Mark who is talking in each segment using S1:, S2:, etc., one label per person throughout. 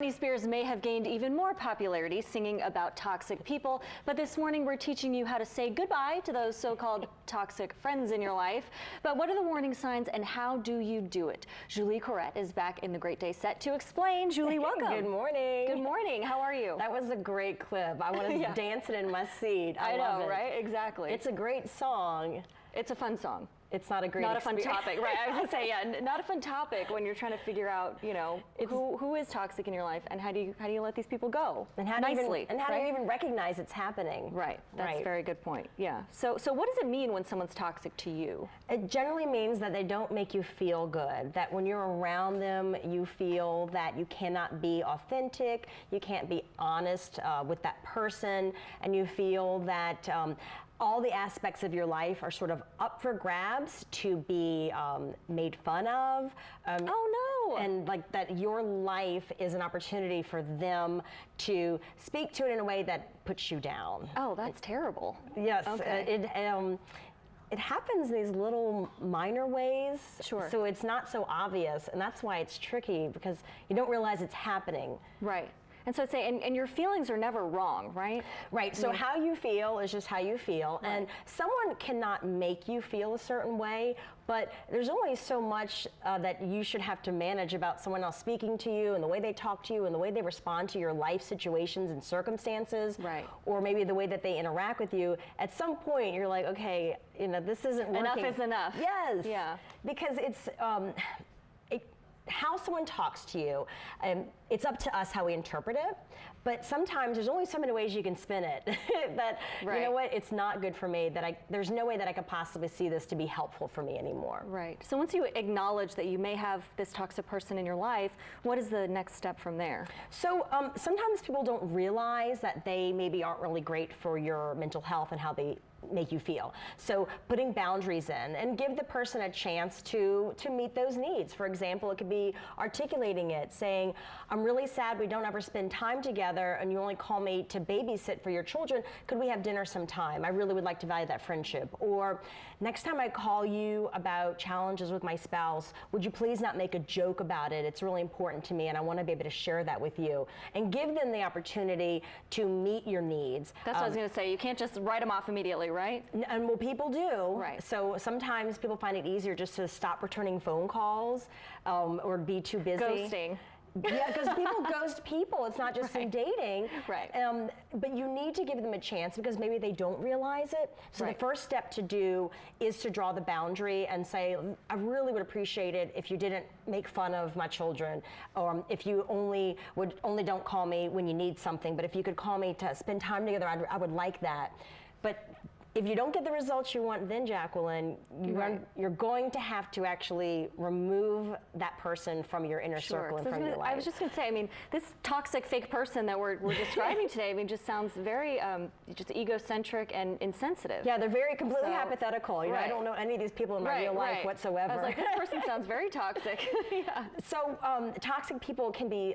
S1: Britney Spears may have gained even more popularity singing about toxic people, but this morning we're teaching you how to say goodbye to those so-called toxic friends in your life. But what are the warning signs and how do you do it? Julie Couret is back in the Great Day set to explain. Julie, welcome.
S2: Good morning.
S1: Good morning. How are you?
S2: That was a great clip. I want to dance it in my seat.
S1: I know, right? Exactly.
S2: It's a great song.
S1: It's a fun song.
S2: It's not a great
S1: Not a fun topic, right? I was gonna say, yeah, not a fun topic when you're trying to figure out, you know, who is toxic in your life and how do you let these people go
S2: and how
S1: nicely,
S2: do you even recognize it's happening?
S1: Right. That's a very good point. Yeah. So what does it mean when someone's toxic to you?
S2: It generally means that they don't make you feel good. That when you're around them, you feel that you cannot be authentic, you can't be honest with that person, and you feel that all the aspects of your life are sort of up for grabs to be made fun of.
S1: Oh no!
S2: And like that your life is an opportunity for them to speak to it in a way that puts you down.
S1: Oh, that's terrible.
S2: Yes.
S1: Okay.
S2: It happens in these little minor ways.
S1: Sure.
S2: So it's not so obvious, and that's why it's tricky because you don't realize it's happening.
S1: Right. And so I'd say, and your feelings are never wrong, right?
S2: Right, so how you feel is just how you feel,
S1: right.
S2: And someone cannot make you feel a certain way, but there's only so much that you should have to manage about someone else speaking to you and the way they talk to you and the way they respond to your life situations and circumstances,
S1: right.
S2: Or maybe the way that they interact with you. At some point, you're like, okay, you know, this isn't working.
S1: Enough is enough.
S2: Yes.
S1: Yeah.
S2: Because it's, how someone talks to you, it's up to us how we interpret it, but sometimes there's only so many ways you can spin it that,
S1: right.
S2: You know what, it's not good for me, there's no way that I could possibly see this to be helpful for me anymore.
S1: Right. So once you acknowledge that you may have this toxic person in your life, what is the next step from there?
S2: So sometimes people don't realize that they maybe aren't really great for your mental health and how they make you feel. So putting boundaries in and give the person a chance to meet those needs. For example, it could be articulating it, saying, I'm really sad we don't ever spend time together and you only call me to babysit for your children. Could we have dinner sometime? I really would like to value that friendship. Or next time I call you about challenges with my spouse, would you please not make a joke about it? It's really important to me and I want to be able to share that with you. And give them the opportunity to meet your needs.
S1: That's what I was going to say. You can't just write them off immediately, right?
S2: And well, people do.
S1: Right.
S2: So sometimes people find it easier just to stop returning phone calls or be too busy.
S1: Ghosting.
S2: Yeah, because people ghost people. It's not just in dating.
S1: Right.
S2: But you need to give them a chance because maybe they don't realize it. So the first step to do is to draw the boundary and say, I really would appreciate it if you didn't make fun of my children, or if you only don't call me when you need something, but if you could call me to spend time together, I would like that. But if you don't get the results you want, then Jacqueline, you're going to have to actually remove that person from your inner circle and from your life.
S1: I was just going to say, I mean, this toxic fake person that we're describing today, I mean, just sounds very just egocentric and insensitive.
S2: Yeah, they're completely hypothetical. You know, I don't know any of these people in my real life whatsoever.
S1: I was like, this person sounds very toxic. Yeah.
S2: So toxic people can be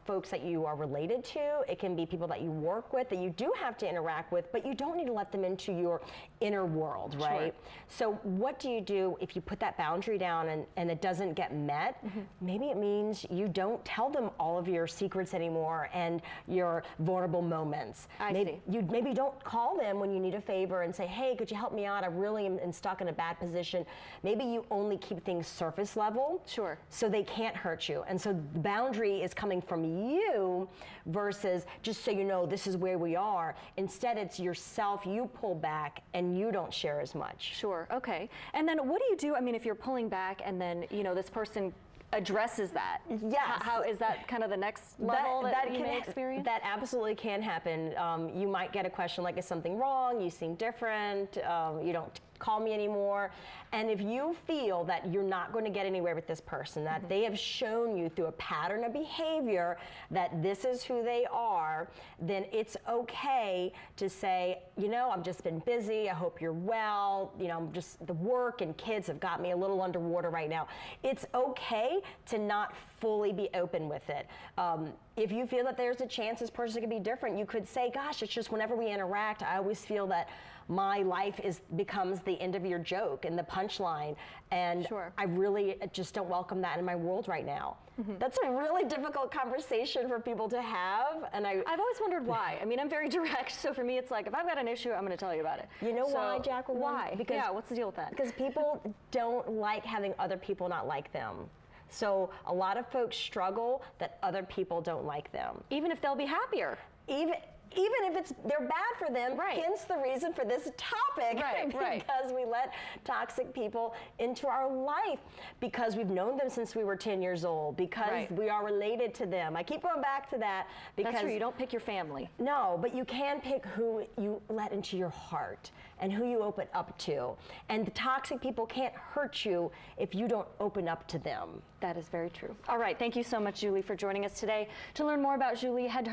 S2: folks that you are related to. It can be people that you work with, that you do have to interact with, but you don't need to let them into your inner world, right? Sure. So what do you do if you put that boundary down and it doesn't get met? Mm-hmm. Maybe it means you don't tell them all of your secrets anymore and your vulnerable moments.
S1: I see.
S2: You maybe don't call them when you need a favor and say, hey, could you help me out? I really am stuck in a bad position. Maybe you only keep things surface level.
S1: Sure.
S2: So they can't hurt you. And so the boundary is coming from you versus just so you know this is where we are. Instead, it's yourself. You pull back and you don't share as much.
S1: Sure, okay. And then what do you do, I mean, if you're pulling back and then, you know, this person addresses that?
S2: Yes.
S1: How is that kind of the next level that you may experience?
S2: That absolutely can happen. You might get a question like, is something wrong? You seem different. You don't call me anymore. And if you feel that you're not going to get anywhere with this person, that they have shown you through a pattern of behavior that this is who they are, then it's okay to say, you know, I've just been busy. I hope you're well. You know, the work and kids have got me a little underwater right now. It's okay to not fully be open with it. If you feel that there's a chance this person could be different, you could say, gosh, it's just whenever we interact, I always feel that my life becomes the end of your joke and the punchline, and
S1: Sure.
S2: I really just don't welcome that in my world right now. That's a really difficult conversation for people to have, and
S1: I've always wondered why. I mean, I'm very direct, so for me it's like, if I've got an issue, I'm going to tell you about it.
S2: You know
S1: So,
S2: why, Jacqueline?
S1: Why?
S2: Because,
S1: yeah, what's the deal with that?
S2: Because people don't like having other people not like them. So a lot of folks struggle that other people don't like them.
S1: Even if they'll be happier.
S2: Even if they're bad for them,
S1: Right.
S2: hence the reason for this topic.
S1: Right.
S2: Because we let toxic people into our life, because we've known them since we were 10 years old, because
S1: Right.
S2: we are related to them. I keep going back to that because
S1: That's true, you don't pick your family.
S2: no, but you can pick who you let into your heart and who you open up to. And the toxic people can't hurt you if you don't open up to them.
S1: That is very true. All right, thank you so much, Julie, for joining us today. To learn more about Julie, head to